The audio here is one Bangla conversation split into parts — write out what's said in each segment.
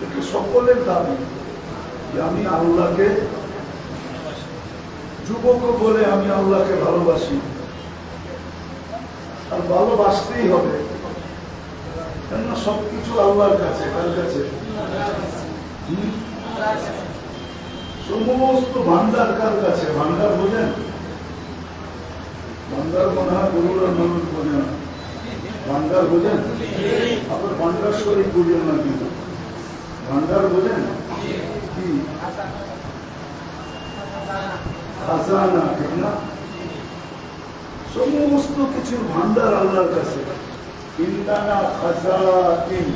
এটি সকলের দাবি যে আমি আল্লাহকে, যুবক বলে আমি আল্লাহকে ভালোবাসি, আর ভালোবাসতেই হবে, কেননা সবকিছু আল্লাহর কাছে। কার কাছে? সমস্ত ভান্ডার কার কাছে? ভান্ডার বোঝেন? ভান্ডার মনে হয় বগুড়ার মানুষ বোঝে না। ভান্ডার বোঝেন? আবার ভান্ডার শরীফ বুঝেন না, কিন্তু ভান্ডার বোঝেন কি? খাজানা, ঠিক না? সমস্ত কিছুর ভান্ডার আল্লাহর কাছে। ইন্দানা খাজাতিন,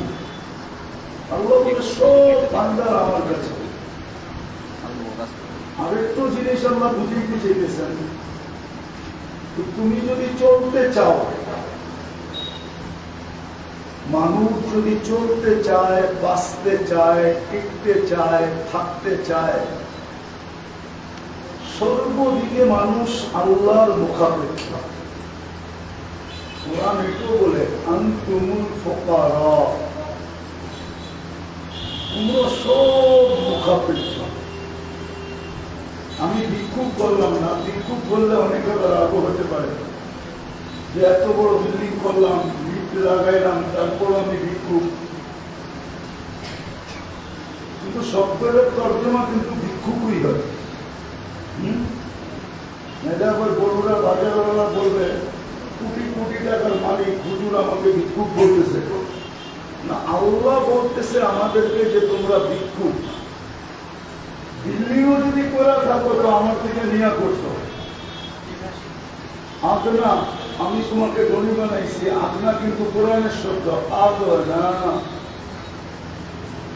আল্লাহ বলে সব ভান্ডার আমার কাছে। আরেকটু জিনিস আল্লাহ বুঝাইতে চাইতেছেন, তুমি যদি চলতে চাও, মানুষ যদি চলতে চায়, বাঁচতে চায়, টিকতে চায়, থাকতে চায়, সর্বদিকে মানুষ আল্লাহর মুখাপেক্ষা। কোরআন এটাও বলে আনতুমুল ফুকারা, তোমরা সব মুখাপেক্ষা। আমি ভিক্ষুক বললাম না, ভিক্ষুক বললে অনেকে রাগ হতে পারে যে এত বড় বিল্ডিং করলাম, লিফট লাগাইলাম, তারপর আমি ভিক্ষুক। কিন্তু শব্দের তর্জমা কিন্তু ভিক্ষুকই হয়। এটা আবার বড়রা বাজারওয়ালা বলবে কোটি কোটি টাকার মালিক হুজুর আমাকে ভিক্ষুক বলতেছে না, আল্লাহ বলতেছে আমাদেরকে যে তোমরা ভিক্ষুক। দিল্লিও যদি করা থাকো তো আমার থেকে নিয়া করছো। আপনা, আমি তোমাকে ধনী বানাইছি, আপনা কিন্তু কোরআনের শব্দ। না,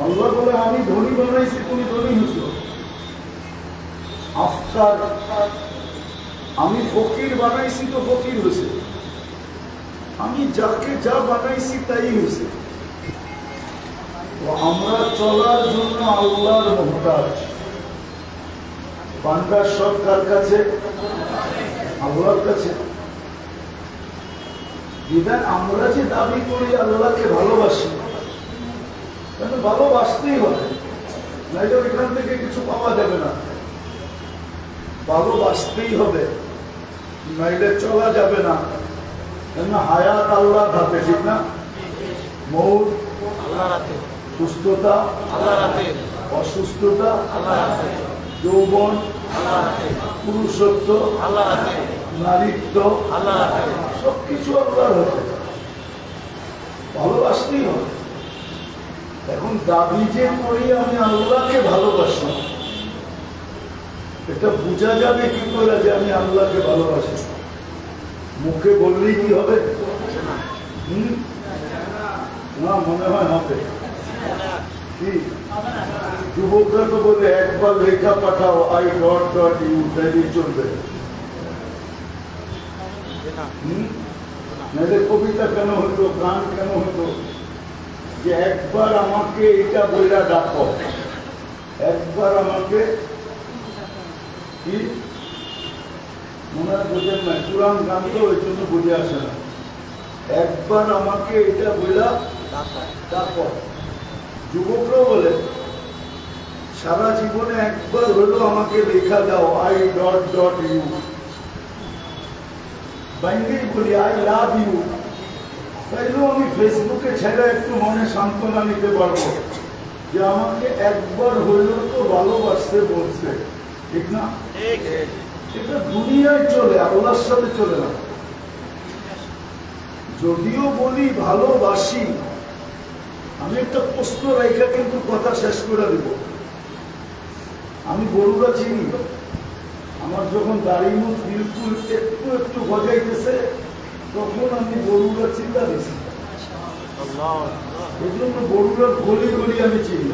আল্লাহ বলে আমি ধনী বানাইছি, তুমি ধনী হইছো। আফতার, আমি ফকির বানাইছি তো ফকির হয়েছে। আমি যাকে যা বানাইছি তাই হয়েছে। তো আমরা চলার জন্য আল্লাহর মুহতাজ। বান্দার সব কার কাছে? আল্লাহর কাছে। বিধান আমরা যে দাবি করি আল্লাহকে ভালোবাসি, কেন ভালোবাসতেই হবে, নাইলে এখান থেকে কিছু পাওয়া যাবে না। ভালোবাসতেই হবে, নাইলে চলা যাবে না। কেন হায়াত আল্লাহর হাতে, ঠিক না? মৌত আল্লাহর হাতে, সুস্থতা আল্লাহর হাতে, অসুস্থতা আল্লাহর হাতে, যৌবন আল্লাহর হাতে, পুরুষত্ব আল্লাহর হাতে, নারীত্ব আল্লাহর হাতে, সবকিছু আল্লাহর হাতে। ভালোবাসতেই হবে। এখন দাবি যে করি আমি আল্লাহকে ভালোবাসি, এটা বোঝা যাবে কি করে যে আমি আল্লাহকে ভালোবাসি? মুখে বললেই কি হবে? না, মনে হয় হবে। কি যুবকরা তো বলে একবার লেখা পাঠাও আই ডট ডট ইউ, তাইলে চলবে। নাহলে কবিতা কেন হতো, গান কেন হতো? যে একবার আমাকে এটা বইলা ডাকো, একবার আমাকে কি মনে হয় বোঝেন না, পুরান গান তো ওই জন্য বুঝে আসে না। একবার আমাকে এটা বইলা ডাকো। যুবকরাও বলে সারা জীবনে একবার হলো আমাকে লেখা দাও আই ডট ডট ইউ। বাইন্ডেই বলি আই লাভ ইউ, তাইলেও আমি ফেসবুকে ছেড়ে একটু মনে সান্ত্বনা নিতে পারবো যে আমাকে একবার হইলেও তো ভালোবাসতে বলছে, ঠিক না? এটা দুনিয়ায় চলে, আল্লাহর সাথে চলে না। যদিও বলি ভালোবাসি, আমি একটা প্রশ্ন রেখা কিন্তু কথা শেষ করে দেব। আমি গরুরা চিনি, আমার যখন দাড়ি মুখ বিলকুল একটু একটু গজাইতেছে তখন আমি গরুরা চিন্তা দিছি। এই জন্য গরুরা গলি গলি আমি চিনি।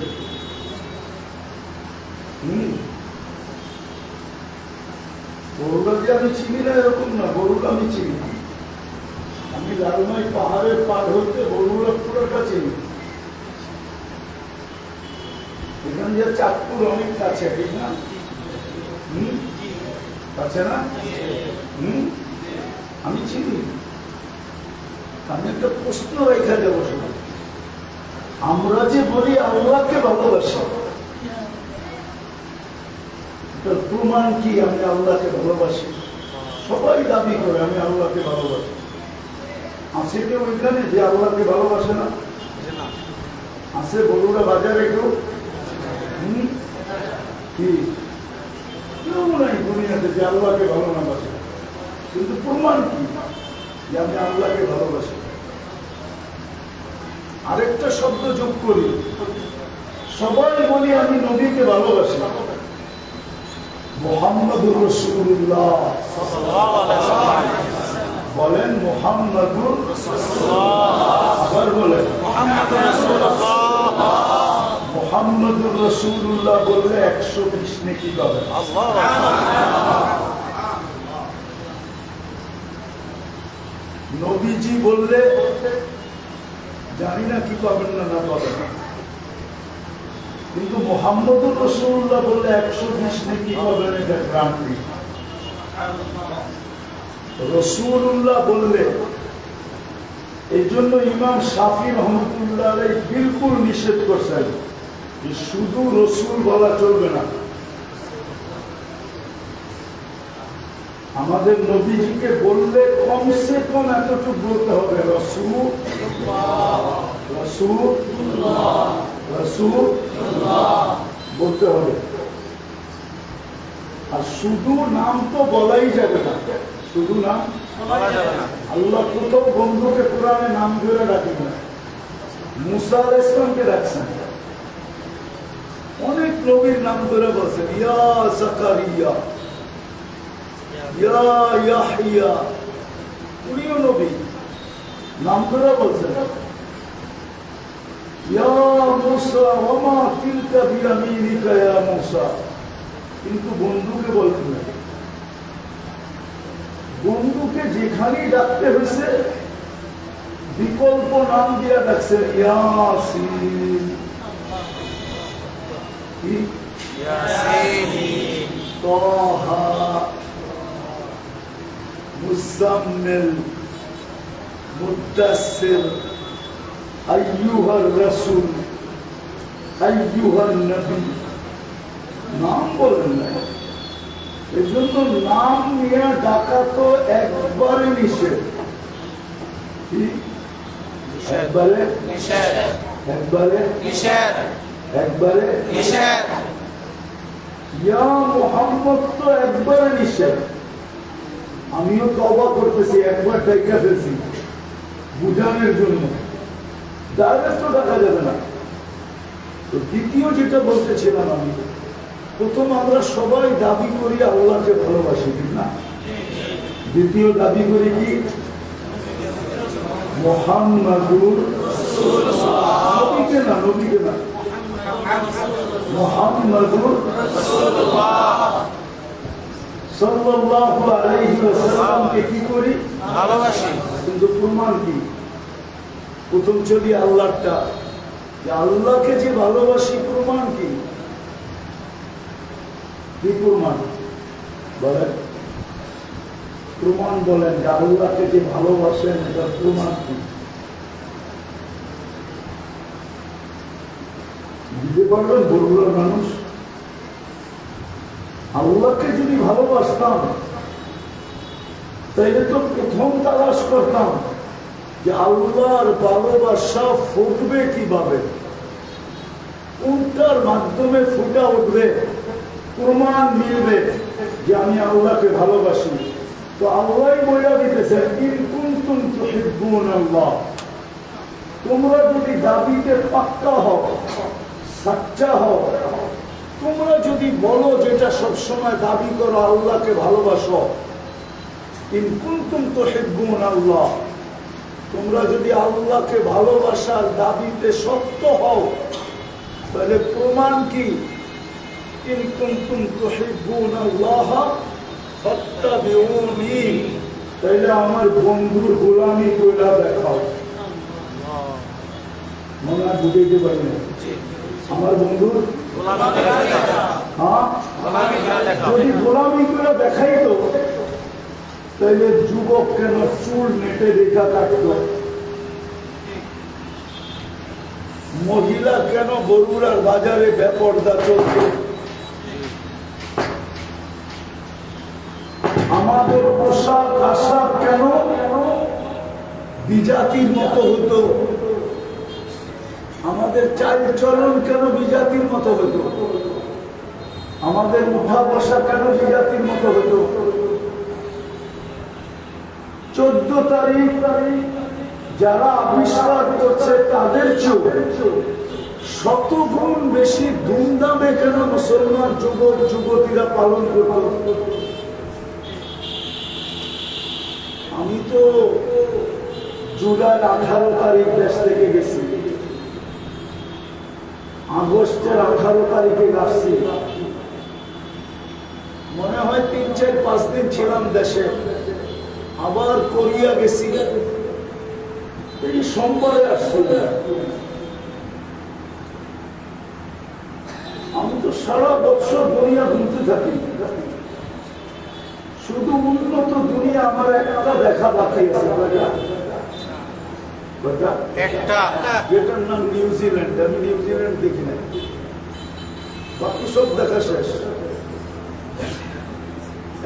গরুরা যে আমি চিনি না এরকম না, গরুরা আমি চিনি। আমি লালমাই পাহাড়ের পার হইতে গরুরা পুরোটা চিনি। এখান যে চাঁদপুর অনেক কাছে, ঠিক না? কাছে না? আমি চিনি। আমি একটা প্রশ্ন রেখা দেবো, আমরা যে বলি আল্লাহকে ভালোবাসি, তার প্রমাণ কি? আমি আল্লাহকে ভালোবাসি, সবাই দাবি করে আমি আল্লাহকে ভালোবাসি। আছে কেউ এখানে যে আল্লাহকে ভালোবাসে না? আছে বড়ুরা বাজারে কেউ? কি কেউ নাই দুনিয়াতে যে আল্লাহকে ভালো না বাসে। কিন্তু প্রমাণ কি যে আমি আল্লাহকে ভালোবাসি? আরেকটা শব্দ যোগ করি, সবাই বলি আমি নবীকে ভালোবাসি। মুহাম্মদুর রাসূলুল্লাহ বলেন, মুহাম্মদুর আবার বলেন মুহাম্মদুর রাসূলুল্লাহ বললে 120 নেকি পাবেন। নবীজি বললে জানি না কি পাবেন না পাবেন, কিন্তু মুহাম্মদুর রাসূলুল্লাহ বললে 120 নেকি পাবেন, এটা গ্যারান্টি। রাসূলুল্লাহ বললে, এই জন্য ইমাম শাফি রহমতুল্লাহ আলাইহি বিলকুল নিষেধ করছেন যে শুধু রসুল বলা চলবে না। আমাদের নবীজিকে বললে কমসে কম এতটুকু বলতে হবে, রাসূল বলতে হবে। আর শুধু নাম তো বলাই যাবে না, শুধু নাম আল্লাহ কোথাও বন্ধুকে কোরআনে নাম ধরে ডাকেন না। মুসা আলাইহিস সালামকে ডাকছেন, অনেক নবীর নাম ধরে বলছেন, ইয়া জাকারিয়া, ইয়া ইয়াহইয়া, উনিও নবী নাম ধরে বলছেন। ইয়া মুসা ওয়া মা তিলকা বিয়ামিনিকা ইয়া মুসা, কিন্তু বন্ধুকে বলতেন না। বন্ধুকে যেখানেই ডাকতে হয়েছে বিকল্প নাম দিয়ে ডাকছেন, ইয়াসিন, তাহা, মুজাম্মিল, মুদ্দাসসির, আইয়ুহার রাসূল, আইয়ুহান নবী, নাম বলেন না। এই জন্য নাম নিয়ে ডাকা তো একবারে নিষেধ, একবারে নিষেধ, একবারে নিষেধ, একবারে নিষেধ। ইয়া মুহাম্মদ তো একবারে নিষেধ। আমিও তওবা করতেছি, একবার ডাকা ফেলছি বুঝানোর জন্য, ডাইরেক্ট তো ডাকা যাবে না। তো দ্বিতীয় যেটা বলতেছিলাম আমি, প্রথম আমরা সবাই দাবি করি আল্লাহকে ভালোবাসি, ঠিক না? দ্বিতীয় দাবি করি কি? মুহাম্মাদুর রাসূলুল্লাহ, নবীকে না, নবীকে না, মুহাম্মাদুর রাসূলুল্লাহ সাল্লাল্লাহু আলাইহি ওয়াসাল্লামকে কি করি? ভালোবাসি। কিন্তু প্রমাণ কি? প্রথম চলি আল্লাহটা, যে আল্লাহকে যে ভালোবাসি, প্রমাণ কি? কি প্রমাণ বলেন? প্রমাণ বলেন যে আল্লাহকে যে ভালোবাসেন, এটা প্রমাণ কি? বুঝতে পারবেন বড়ুরা মানুষ? আল্লাহকে যদি ভালোবাসতাম তাইলে তো প্রথম তালাশ করতাম যে আল্লাহর ভালোবাসা ফুটবে কিভাবে, কোনটার মাধ্যমে ফুটা উঠবে, প্রমাণ মিলবে যে আমি আল্লাহকে ভালোবাসি। তো আল্লাহ বইলা দিতেছেন, ইন কুনতুম তুহিব্বুনাল্লাহ, তোমরা যদি দাবিতে পাক্কা হও, সাচ্চা হও, তোমরা যদি বলো যেটা সবসময় দাবি করো আল্লাহকে ভালোবাসো, ইন কুনতুম তুহিব্বুনাল্লাহ, তোমরা যদি আল্লাহকে ভালোবাসার দাবিতে সত্য হও, তাহলে প্রমাণ কি? ইন কুনতুম তুহিব্বুনাল্লাহ ফাত্তাবিউনি, তাহলে আমার বন্ধুর গোলামি কইরা দেখাও। মনে হয় বুঝাইতে পারি না, আমার বন্ধুর যদি গোলামি করে দেখাইতো তাহলে যুবক কেন চুল নেটে রেখা কাটত? মহিলা কেন বরুড়ার বাজারে বেপর্দা চলছে? আমাদের পোশাক আশাক কেন বিজাতির মতো হতো? আমাদের চাল চলন কেন বিজাতির মতো হতো? আমাদের উঠা বসা কেন বিজাতির মতো হতো? 14 তারিখ যারা আবিষ্কার করছে তাদের চেয়ে শতগুণ বেশি ধুমধামে কেন মুসলমান যুবক যুবতীরা পালন করত? আমি তো জুলাই 18 তারিখ দেশ থেকে গেছি, আগস্টের 18 তারিখে আসছি। মনে হয় 3-4-5 দিন ছিলাম দেশে, আবার কোরিয়া গেছি, এই সোমবারে আসছি। আমি তো সারা বছর দুনিয়া ঘুরতে থাকি, শুধু উন্নত দুনিয়া আমার একটা দেখা বাকি আছে, যেটার নাম নিউজিল্যান্ড। আমি নিউজিল্যান্ড দেখি না, বাকি সব দেখা শেষ।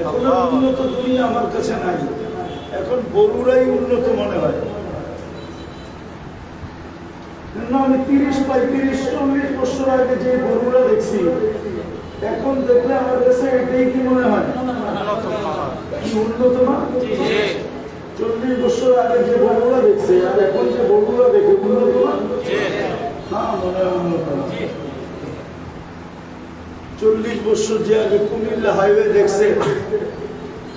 এখন উন্নত দুনিয়া আমার কাছে নাই, এখন বরুড়াই উন্নত মনে হয়। আমি 30-35-40 বছর আগে যে বরুড়া দেখছি, এখন দেখলে আমার কাছে এটাই কি মনে হয়? উন্নত না? 40 বছর আগে যে বরুড়া দেখছে আর এখন যে বরুড়া দেখে উন্নত না? হ্যাঁ, মনে হয় উন্নত না। 40 বছর যে আগে কুমিল্লা হাইওয়ে দেখছে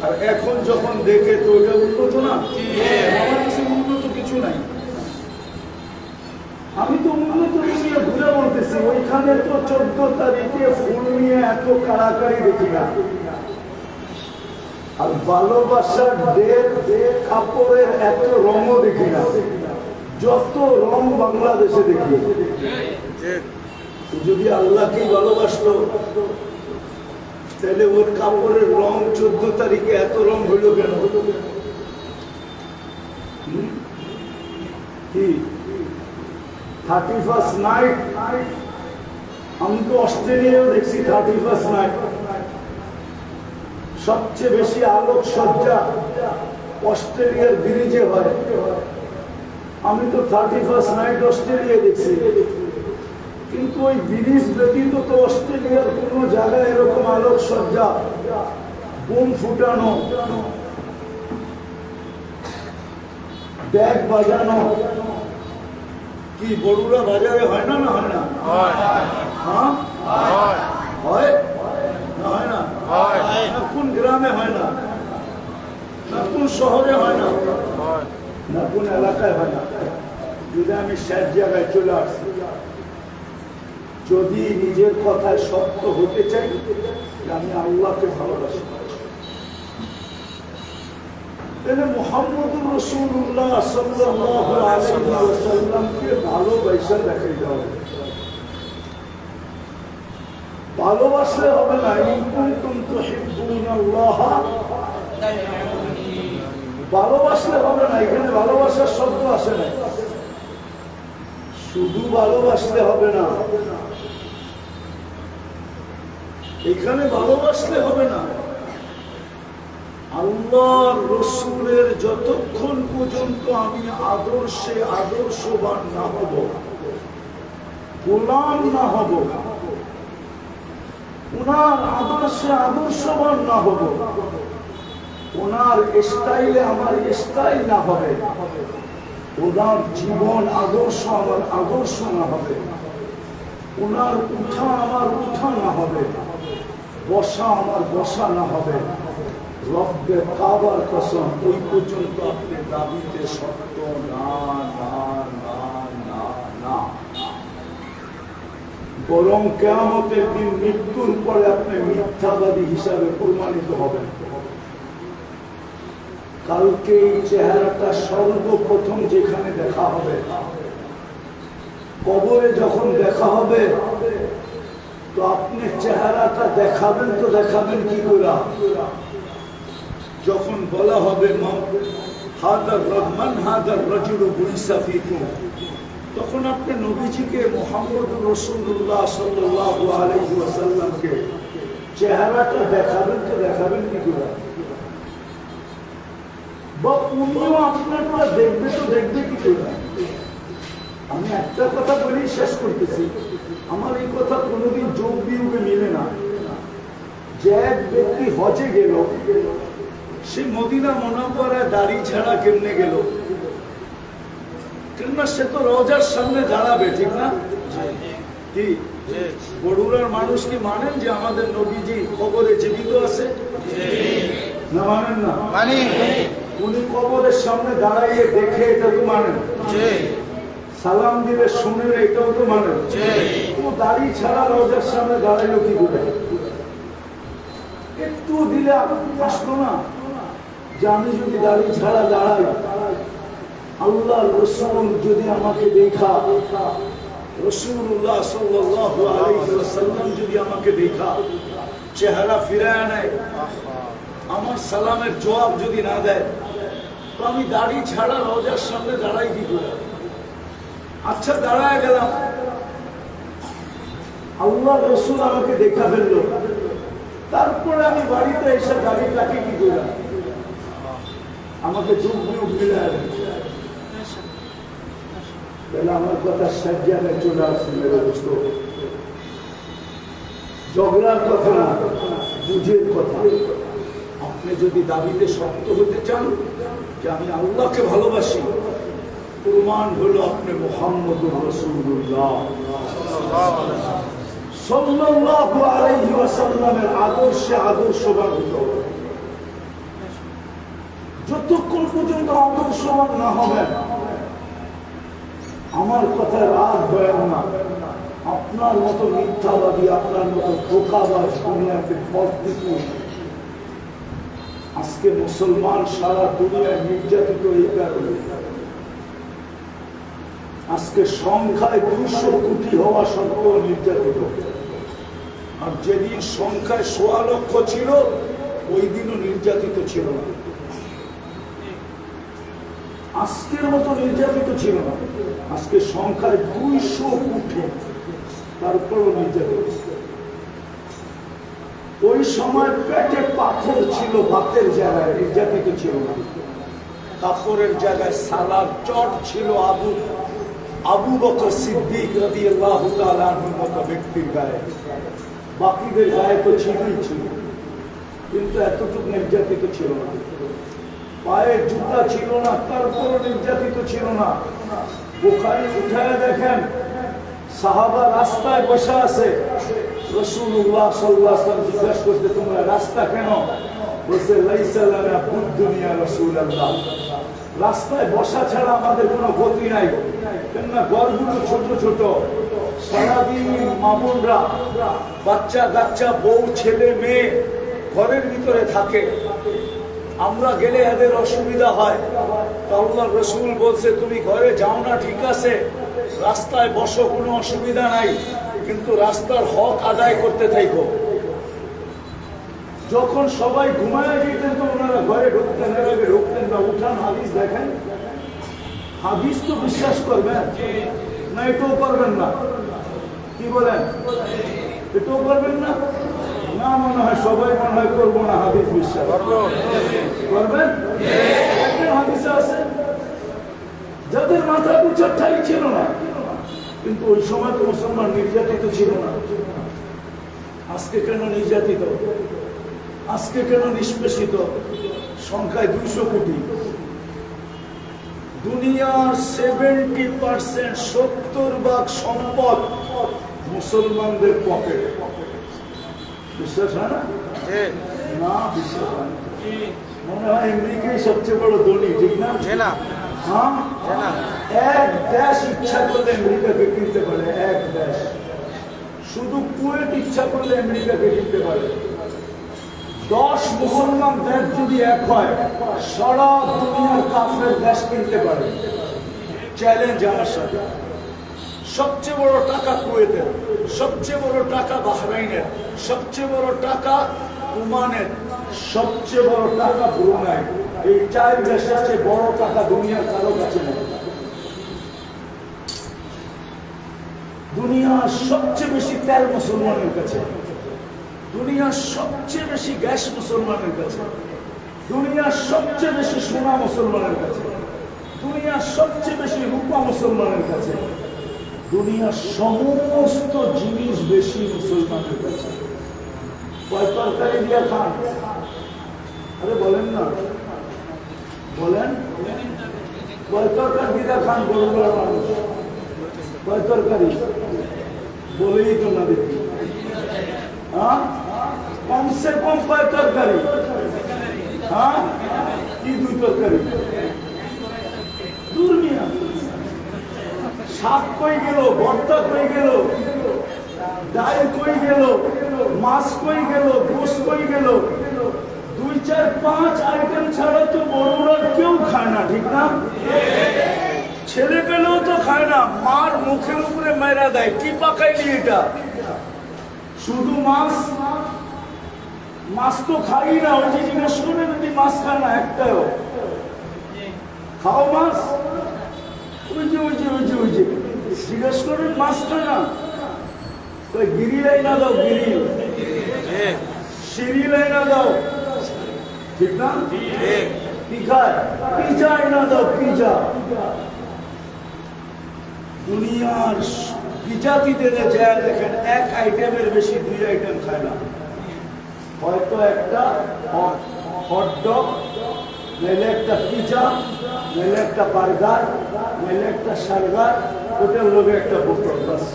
আর এখন যখন দেখে তো ওটা উন্নত না? আমার কাছে উন্নত কিছু নাই। আমি তো উন্নত নিয়ে ঘুরে বলতেছি, ওইখানে তো 14 তারিখে ফুল নিয়ে এত কাড়াকাড়ি দেখি না। আর ভালোবাসার কাপড়ের এত রঙও দেখি না, যত রং বাংলাদেশে দেখি। যদি আল্লাহকেই ভালোবাসতো তাহলে ওর কাপড়ের রং 14 তারিখে এত রং হইল কেন? কি 31st নাইট? আমি তো অস্ট্রেলিয়াও দেখছি 31st নাইট, সবচেয়ে বেশি আলোকসজ্জা অস্ট্রেলিয়ার ব্রিজে হয়। আমি তো 31st নাইট অস্ট্রেলিয়া দেখছি, কিন্তু ওই ব্রিজ ব্যতীত তো অস্ট্রেলিয়ার কোনো জায়গায় এরকম আলোকসজ্জা, বোম ফুটানো, ব্যাগ বাজানো কি বরুড়া বাজারে হয় না? না হয় না? হ্যাঁ, হয় না? হয় না? কোন গ্রামে হয় না? না কোন শহরে হয় না? না কোন এলাকায় হয় না? যদি আমি শেষ জায়গায় চলে আসছি, যদি নিজের কথায় সত্য হতে চাই, আমি আল্লাহকে ভালোবাসি, তাহলে মুহাম্মদুর রাসূলুল্লাহ সাল্লাল্লাহু আলাইহি ওয়াসাল্লামকে ভালোবাসা দেখাইতে হবে। ভালোবাসলে হবে না, ইন কুনতুম তুহিব্বুনাল্লাহ, ভালোবাসলে হবে না। এখানে ভালোবাসার শব্দ আসে না, শুধু ভালোবাসলে হবে না, এখানে ভালোবাসলে হবে না। আল্লাহর রাসূলের যতক্ষণ পর্যন্ত আমি আদর্শে আদর্শবান না হব, গোলাম না হব, ওনার আদর্শে আদর্শবান না হব, ওনার স্টাইলে আমার স্টাইল না হবে, ওনার জীবন আদর্শ আমার আদর্শ না হবে, ওনার উঠা আমার উঠা না হবে, বসা আমার বসা না হবে, রব্বে কাবার কসম, ওই পর্যন্ত আপনি দাবিতে সত্য না না না না না, বরং কিয়ামতের দিন মৃত্যুর পরে আপনি মিথ্যাবাদী হিসাবে প্রমাণিত হবেন। কালকে এই চেহারাটা সর্বপ্রথম যেখানে দেখা হবে, কবরে যখন দেখা হবে, তো আপনি চেহারাটা দেখাবেন তো দেখাবেন কি করে? যখন বলা হবে হাদার রহমান হাদার রাজুলু বুইসা ফিকুম, তখন আপনি নবীজিকে মুহাম্মদ রাসূলুল্লাহ সাল্লাল্লাহু আলাইহি ওয়াসাল্লামকে চেহারাটা দেখাবেন তো দেখাবেন কি করে? বা উনিও আপনারটা দেখবে তো দেখবে কি করে? আমি একটা কথা বলি শেষ করতেছি, আমার এই কথা কোনোদিন যোগ বিয়োগে মিলে না। যে এক ব্যক্তি হজে গেল, সে মদিনা মুনাওয়ারায় দাড়ি ছাড়া কেমনে গেল? কেননা সে তো রওজার সামনে দাঁড়াবে, ঠিক না? কি বড়ুরার মানুষ কি মানেন যে আমাদের নবীজি কবরে জীবিত আছে? না মানেন না? মানি। উনি কবরের সামনে দাঁড়াইয়ে দেখে এটা তো মানেন, সালাম দিলে শুনে এটাও তো মানেন। তো দাড়ি ছাড়া রওজার সামনে দাঁড়াইলো কি করে? একটু দিলে আসলো না যে আমি যদি দাড়ি ছাড়া দাঁড়াই, আল্লাহ রাসূল যদি আমাকে দেখা, রাসূলুল্লাহ সাল্লাল্লাহু আলাইহি ওয়াসাল্লাম যদি আমাকে দেখা চেহারা ফিরায় নেয়, আমার সালামের জবাব যদি না দেয়, তো আমি দাড়ি ছাড়া রওজার সামনে দাঁড়াই কি করে? আচ্ছা দাঁড়ায় গেলাম, আল্লাহ রাসূল আমাকে দেখা ফেললো, তারপরে আমি বাড়িতে এসে দাড়িটাকে কি করে? আমাকে চোখ মুখ মিলায় তাহলে আমার কথা সাজ্জানে চলে আসছে। মেরে দোস্ত, ঝগড়ার কথা না, বুঝের কথা। আপনি যদি দাবিতে শক্ত হতে চান যে আমি আল্লাহকে ভালোবাসি, প্রমাণ হলো আপনি মুহাম্মদুর রাসূলুল্লাহ সাল্লাল্লাহু আলাইহি ওয়াসাল্লামের আদর্শে আদর্শবান হতে হবে। যতক্ষণ পর্যন্ত আদর্শবান না হবেন, আমার কথা রাগ হয় না। আপনার মতো মিথ্যাবাদী, আপনার মতো ধোঁকাবাজ দুনিয়াতে ভর্তি। আজকে মুসলমান সারা দুনিয়ায় নির্যাতিত এই কারণে। আজকে সংখ্যায় 200 কোটি হওয়া সত্ত্বেও নির্যাতিত। আর যেদিন সংখ্যায় 1.25 লক্ষ ছিল, ওই দিনও নির্যাতিত ছিল না। আজকের মতো নির্যাতিত ছিল না। আজকে সংখ্যায় 200 কোটি, তারপরও নির্যাতিত। ওই সময় পেটে পাথর ছিল, ভাতের জায়গায় নির্যাতিত ছিল না। কাপড়ের জায়গায় সালাদ চট ছিল আবু বকর সিদ্দিক রাদিয়াল্লাহু তাআলা আনহুর মতো ব্যক্তির গায়ে। বাকিদের গায়ে তো ছিলই ছিল, কিন্তু এতটুকু নির্যাতিত ছিল না। পায়ে জুতা ছিল না, তারপরও নির্যাতিত ছিল না। বুখারী উঠায় দেখেন, সাহাবা রাস্তায় বসে আছে, রাসূলুল্লাহ সাল্লাল্লাহু আলাইহি ওয়াসাল্লাম জিজ্ঞাসা করতে, তোমরা রাস্তা কেন? বলছে লাইসা লানা বুদ্দুনিয়া রাসূলুল্লাহ, রাস্তায় বসা ছাড়া আমাদের কোনো গতি নাই। কেননা ঘরগুলো ছোট ছোট, সারাদিন মামুনরা বাচ্চা কাচ্চা বউ ছেলে মেয়ে ঘরের ভিতরে থাকে। আমরা গেলে এদের অসুবিধা হয়। আল্লাহ রাসূল বলছে তুমি ঘরে যাও না, ঠিক আছে, রাস্তায় বসো, কোনো অসুবিধা নাই, কিন্তু রাস্তার হক আদায় করতে থাকো। যখন সবাই ঘুমায় যেতেন তো ওনারা ঘরে ঢুকতেন, এর আগে ঢুকতেন না। উঠান হাদিস দেখেন, হাদিস তো বিশ্বাস করবেন না? এটাও করবেন না? কি বলেন? এটাও করবেন না? না, মনে হয় সবাই মনে হয় করবো না হাদিস বিশ্বাস। করবেন? একজন হাদিসে আছে যাদের মাথা উঁচার ঠাই ছিল না, কিন্তু ওই সময় তো মুসলমান নির্যাতিত ছিল না। আজকে কেন নির্যাতিত? আজকে কেন নিষ্পেষিত? সংখ্যায় 200 কোটি। দুনিয়ার 70% 70% সম্পদ মুসলমানদের পকেটে। বিশ্বাস হয় না? না, বিশ্বাস হয় না। মনে হয় আমেরিকাই সবচেয়ে বড় ধনী, ঠিক না? হ্যাঁ, এক দেশ ইচ্ছা করলে আমেরিকাকে কিনতে পারে। এক দেশ, শুধু কুয়েত ইচ্ছা করলে আমেরিকাকে কিনতে পারে। 10 মুসলমান দেশ যদি এক হয়, সারা দুনিয়ার কাফের দেশ কিনতে পারে। চ্যালেঞ্জ আমার সাথে। সবচেয়ে বড় টাকা কুয়েতের, সবচেয়ে বড় টাকা বাহরাইনের, সবচেয়ে বড় টাকা ওমানের, সবচেয়ে বড় টাকা ব্রুনাই। এই 4 দেশের চেয়ে বড় টাকা দুনিয়ার কারো কাছে নেই। দুনিয়ার সবচেয়ে বেশি তেল মুসলমানের কাছে, দুনিয়ার সবচেয়ে বেশি গ্যাস মুসলমানের কাছে, দুনিয়ার সবচেয়ে বেশি সোনা মুসলমানের কাছে, দুনিয়ার সবচেয়ে বেশি রূপা মুসলমানের কাছে, দুনিয়ার সমস্ত জিনিস বেশি মুসলমানের কাছে। কয় তরকারি দিয়া খান? আরে বলেন না, বলেন কয় তরকারি দিয়া খান? বড় বড় মানুষ কয় তরকারি বলেই তো না দেখি। হ্যাঁ, কমসে কম কয় তরকারি? হ্যাঁ, কি 2 তরকারি? দুর্মিয়া শাক কই গেল, ভর্তা কই গেল, ডাল কই গেল, মাছ কই গেল, গোস কই গেল? 2, 4, 5 আইটেম ছাড়া তো বড়রা কেউ খায় না, ঠিক না? ছেলে পেলেও তো খায় না, মার মুখের উপরে মেরা দেয়। কি পাকাইলি এটা? শুধু মাছ? মাছ তো খাই না। ওই যে জিজ্ঞেস করে যদি মাছ খায় না একটাও, খাও মাছ? ওই যে ওই যে ওই যে ওই যে জিজ্ঞেস করেন মাছ খায় না? তো গিরি লাইনা দাও, গিরি সিঁড়ি লাইনা দাও, ঠিক না? কি খায়? পিজা এনে দাও, পিজা। দুনিয়ার বিজাতিদের যায় দেখেন, 1 আইটেমের বেশি 2 আইটেম খায় না। হয়তো একটা হটডগ, নাইলে একটা পিজা, নাইলে একটা বার্গার, নাইলে একটা সার্গার, ওটার লোকে একটা বোতল। বাস।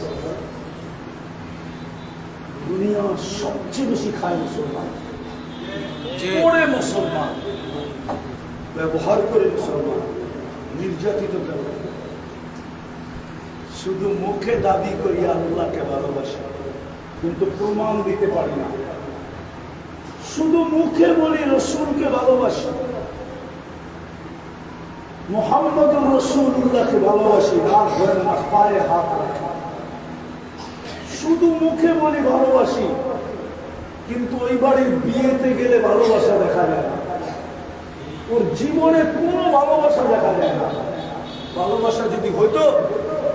দুনিয়ার সবচেয়ে বেশি খায় মুসলমান, পড়ে মুসলমান, ব্যবহার করে মুসলমান, নির্যাতিত করে। শুধু মুখে দাবি করি আল্লাহকে ভালোবাসি, কিন্তু প্রমাণ দিতে পারি না। শুধু মুখে বলি রসুলকে ভালোবাসি, মুহাম্মদুর রাসূলুল্লাহকে ভালোবাসি, রাত ধরে না পায়ে হাত রাখি। শুধু মুখে বলি ভালোবাসি, কিন্তু ওই বাড়ির বিয়েতে গেলে ভালোবাসা দেখা যায় না। ওর জীবনে কোনো ভালোবাসা দেখা যায় না। ভালোবাসা যদি হইতো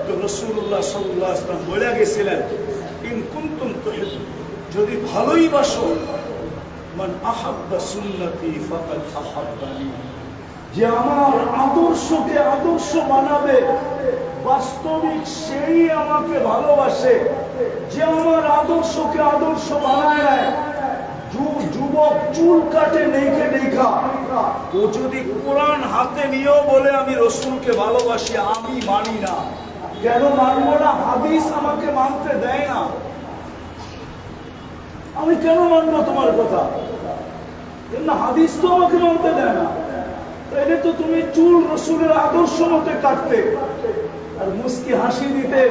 তো রাসূলুল্লাহ সাল্লাল্লাহু আলাইহি ওয়াসাল্লাম বলে গেছিলেন, ইন কুনতুম তুহিব্বুন, যদি ভালোই বাসো, মান আহাব্বা সুন্নতি ফাকাদ আহাব্বানি, যে আমার আদর্শকে আদর্শ বানাবে, বাস্তবিক সেই আমাকে ভালোবাসে। যে আমার আদর্শকে আদর্শ বানায় নেয়, যুবক চুল কাটে নেইকে নেইকা, ও যদি কোরআন হাতে নিয়েও বলে আমি রসুলকে ভালোবাসি, আমি মানি না। কেন মানবো না? হাদিস আমাকে মানতে দেয় না। আমি কেন মানবো তোমার কথা? কেন হাদিস তো আমাকে মানতে দেয় না। তাইলে তো তুমি চুল রসুলের আদর্শ মতে কাটতে আর মুস্কি হাসি দিতে।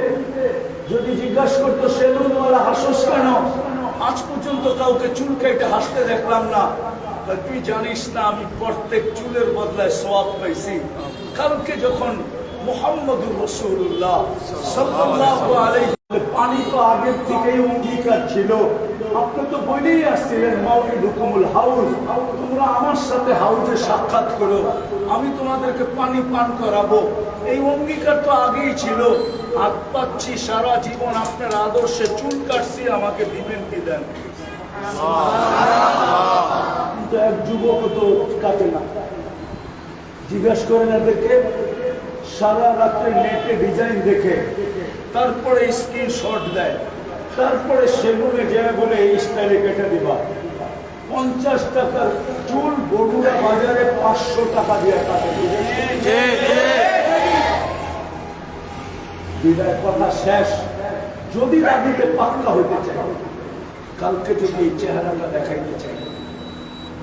যদি জিজ্ঞাসা করতো সেলুনওয়ালা হাসোস কেন, আজ পর্যন্ত কাউকে চুল কেটে হাসতে দেখলাম না। তুই জানিস না আমি প্রত্যেক চুলের বদলায় সওয়াব পাইছি। কালকে যখন মুহাম্মদুর রাসূলুল্লাহ সাল্লাল্লাহু আলাইহি, পানি তো আগের থেকেই অঙ্গীকার ছিল। আপনি তো বলেই আসছিলেন মাউইদুকুমুল হাউজ, তোমরা আমার সাথে হাউজে সাক্ষাৎ করো, আমি তোমাদেরকে পানি পান করাবো। এই অঙ্গীকার তো আগেই ছিল। হাত পাচ্ছি সারা জীবন আপনার আদর্শে, চুল কাটছি, আমাকে দিবেন কি দেন? কিন্তু এক যুবক তো কাটে না। জিজ্ঞাসা করেন এদেরকে, সারা রাত্রে নেটে ডিজাইন দেখে তারপরে স্ক্রিনশট দেয়, তারপরে সেগুলো যায় বলে এই স্টাইলে কেটে দিবা। 50 টাকার চুল বগুড়া বাজারে 500 টাকা দিয়ে কাটে। বিদায় কথা শেষ। যদি দাবিতে পাক্কা হইতে চাই, কালকে যদি এই চেহারাটা দেখাইতে চাই,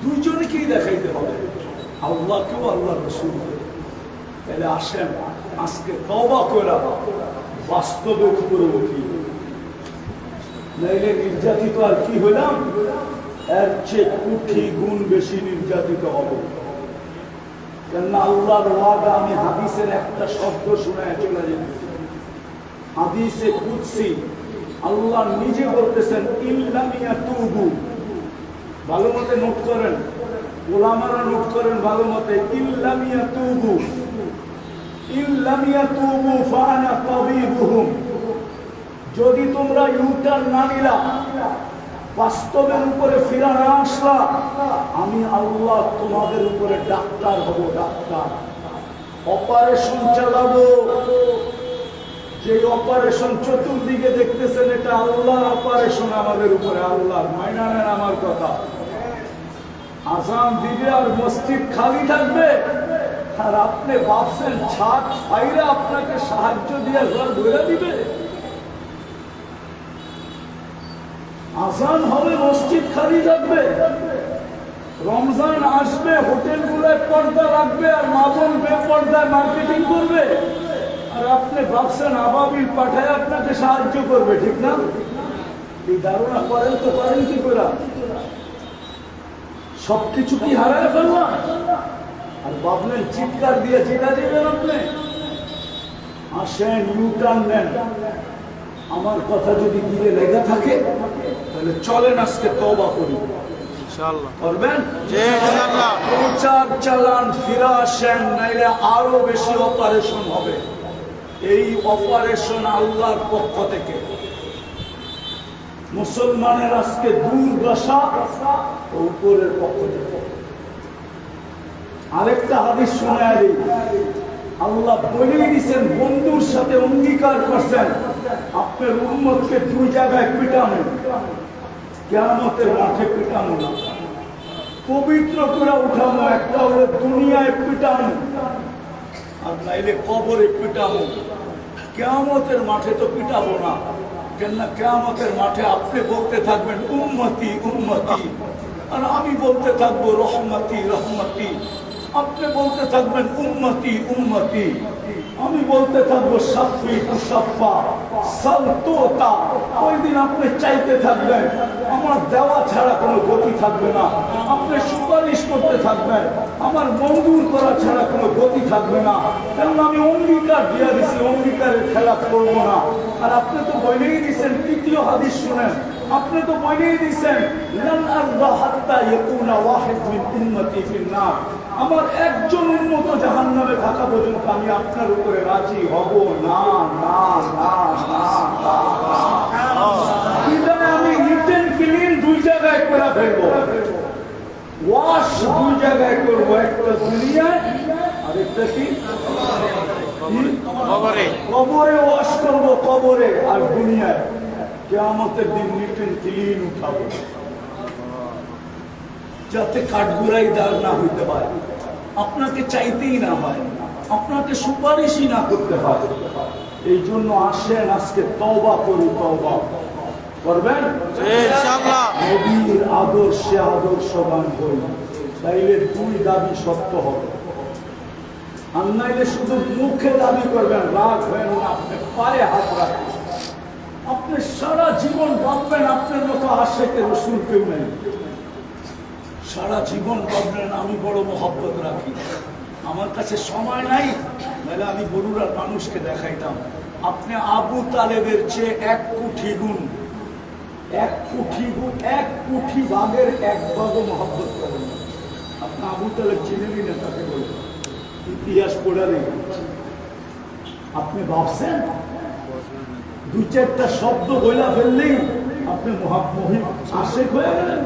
দুইজনকেই দেখাইতে হবে, আল্লাহকেও আল্লাহ রসুল। তাহলে আসেন আজকে তওবা কইরা বাস্তবে উপরে উঠি। নাইলে নির্যাতিত আর কি হইলাম, এর চেয়ে কোটি গুণ বেশি নির্যাতিত হব। কেননা আল্লাহর ওয়াদা, আমি হাদিসের একটা শব্দ শুনে চলে যেতেছি। হাদিসে কুদসি আল্লাহ নিজে বলতেছেন, ইল্লাম ইয়াতুবু। ভালো মতে নোট করেন, ওলামারা নোট করেন ভালো মতে। ইল্লাম ইয়াতুবু, ইল্লাম ইয়াতুবু ফাআনা তাবিবুহুম। যদি তোমরা ইউটার্ন না নিলা, বাস্তবের উপরে ফিরা না আসলা, আমি আল্লাহ তোমাদের উপরে ডাক্তার হব, ডাক্তার। অপারেশন চালাবো। যে অপারেশন চতুর্দিকে দেখতেছেন, এটা আল্লাহর অপারেশন আমাদের উপরে। আল্লাহর মাইনা নেন আমার কথা। আজান দিবে আর মসজিদ খালি থাকবে, আর আপনি ভাবছেন ছাদ ফাইরা আপনাকে সাহায্য দিয়ে ঘর ধরে দিবে। আজান হবে, মসজিদ খালি থাকবে। রমজান আসবে, হোটেলগুলোয় পর্দা রাখবে আর মা বোন বেপর্দায় মার্কেটিং করবে, আর আপনি ভাবছেন আবাবিল পাঠায় আপনাকে সাহায্য করবে। ঠিক না? এই ধারণা করেন তো, করেন কি করে? সবকিছু কি হারায় ফেললাম আর ভাবলেন চিৎকার দিয়ে যেটা দেবেন আপনি? আসেন, ইউটার্ন নেন। আমার কথা যদি দিলে লেগে থাকে তাহলে চলেন আজকে তওবা করি। করবেন? প্রচার চালান, ফিরে আসেন, নাইলে আরো বেশি অপারেশন হবে। এই অপারেশন আল্লাহর পক্ষ থেকে। মুসলমানের আজকে দুর্দশা উপরের পক্ষ থেকে। আরেকটা হাদিস শোনায় দিই। আল্লাহ বলেই দিয়েছেন, বন্ধুর সাথে অঙ্গীকার করছেন আপনার উম্মতকে দুই জায়গায় পিটানো, কিয়ামতের মাঠে পিটানো না, পবিত্র করে উঠানো। একটা হলো দুনিয়ায় পিটানো, আর নাইলে কবরে পিটানো। কিয়ামতের মাঠে তো পিটাবো না, কেননা কিয়ামতের মাঠে আপনি বলতে থাকবেন উম্মতি উম্মতি, আর আমি বলতে থাকবো রহমতি রহমতি। আপনি বলতে থাকবেন উম্মতি উম্মতি, আমি বলতে থাকবো সাফি মুসাফা সালতোতা। ওই দিন আপনি চাইতে থাকবেন, আমার দেওয়া ছাড়া কোনো গতি থাকবে না। আপনি সুপারিশ করতে থাকবেন, আমার মঞ্জুর করা ছাড়া কোনো গতি থাকবে না। কারণ আমি অঙ্গীকার দিয়ে দিছি, অঙ্গীকারের খেলাপ করবো না। আর আপনি তো বলেই দিচ্ছেন, তৃতীয় হাদিস শুনেন, আপনি তো বলেই দিচ্ছেন লান আরদা হাত্তা ইয়াকুনা ওয়াহিদ মিন উম্মতি ফিন নার। আমার একজন উম্মত জাহান্নামে থাকা পর্যন্ত আমি আপনার উপরে রাজি হব না, না, না, না, না। আমি রিটেন ক্লিন দুই জায়গায় করে ফেলবো, ওয়াশ দুই জায়গায় করবো, একটা দুনিয়ায় আর একটা কি কবরে ওয়াশ করবো, কবরে আর দুনিয়ায়। কিয়ামতের দিন রিটেন ক্লিন উঠাবো, যাতে কাঠগুড়াই দাঁড় না হইতে হয়, আপনাকে চাইতেই না হয়, আপনাকে সুপারিশই না করতে হয়। এই জন্য আসেন আজকে তওবা করি। তওবা করবেন ইনশাআল্লাহ। নবীর আদর্শে আদর্শবান হই, তাইলে দুই দাবি সত্য হবে। আর নাইলে শুধু মুখে দাবি করবেন, রাগ হয় না, আপনি পায়ে হাত রাখেন। আপনি সারা জীবন ভাববেন আপনার মতো আশেকে রসুল কেউ নেই। সারা জীবন ভাবলেন আমি বড় মহব্বত রাখি, আমার কাছে সময় নাই, নাহলে আমি বরুড়ার মানুষকে দেখাইতাম। আপনি আবু তালেবের চেয়ে 1 কোটি গুণ, 1 কোটি গুণ, 1 কোটি ভাগের 1 ভাগও মহব্বত করেন। আপনি আবু তালেব চিনেনি না, তাকে বলে ইতিহাস পড়ালে আপনি ভাবছেন 2-4টা শব্দ বইলা ফেললেই আপনি মহিম আশেক হয়ে গেলেন।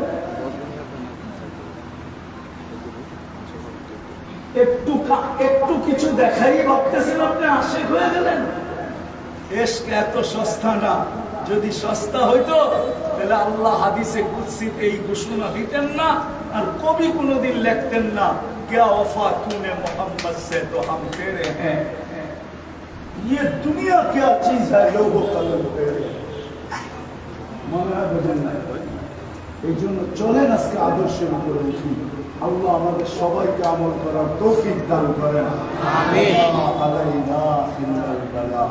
একটু কিছু দেখাই ভাবতেছেন আপনি আশেক হয়ে গেলেন। ইশক এত সস্তা না। যদি সস্তা হইতো তাহলে আল্লাহ হাদিসে কুদসিতে এই ঘোষণা দিতেন না, আর কবি কোনোদিন লিখতেন না क्या वफा तूने मोहम्मद से तो हम तेरे हैं, ये दुनिया क्या चीज है लोगों कलम तेरे। মনে বোঝেন না? এই জন্য চলেন আজকে আদর্শের উপরে উঠি। আল্লাহ আমাদের সবাইকে আমল করার তৌফিক দান করেন। আমিন। আলাইনা ইন্নাল বালা।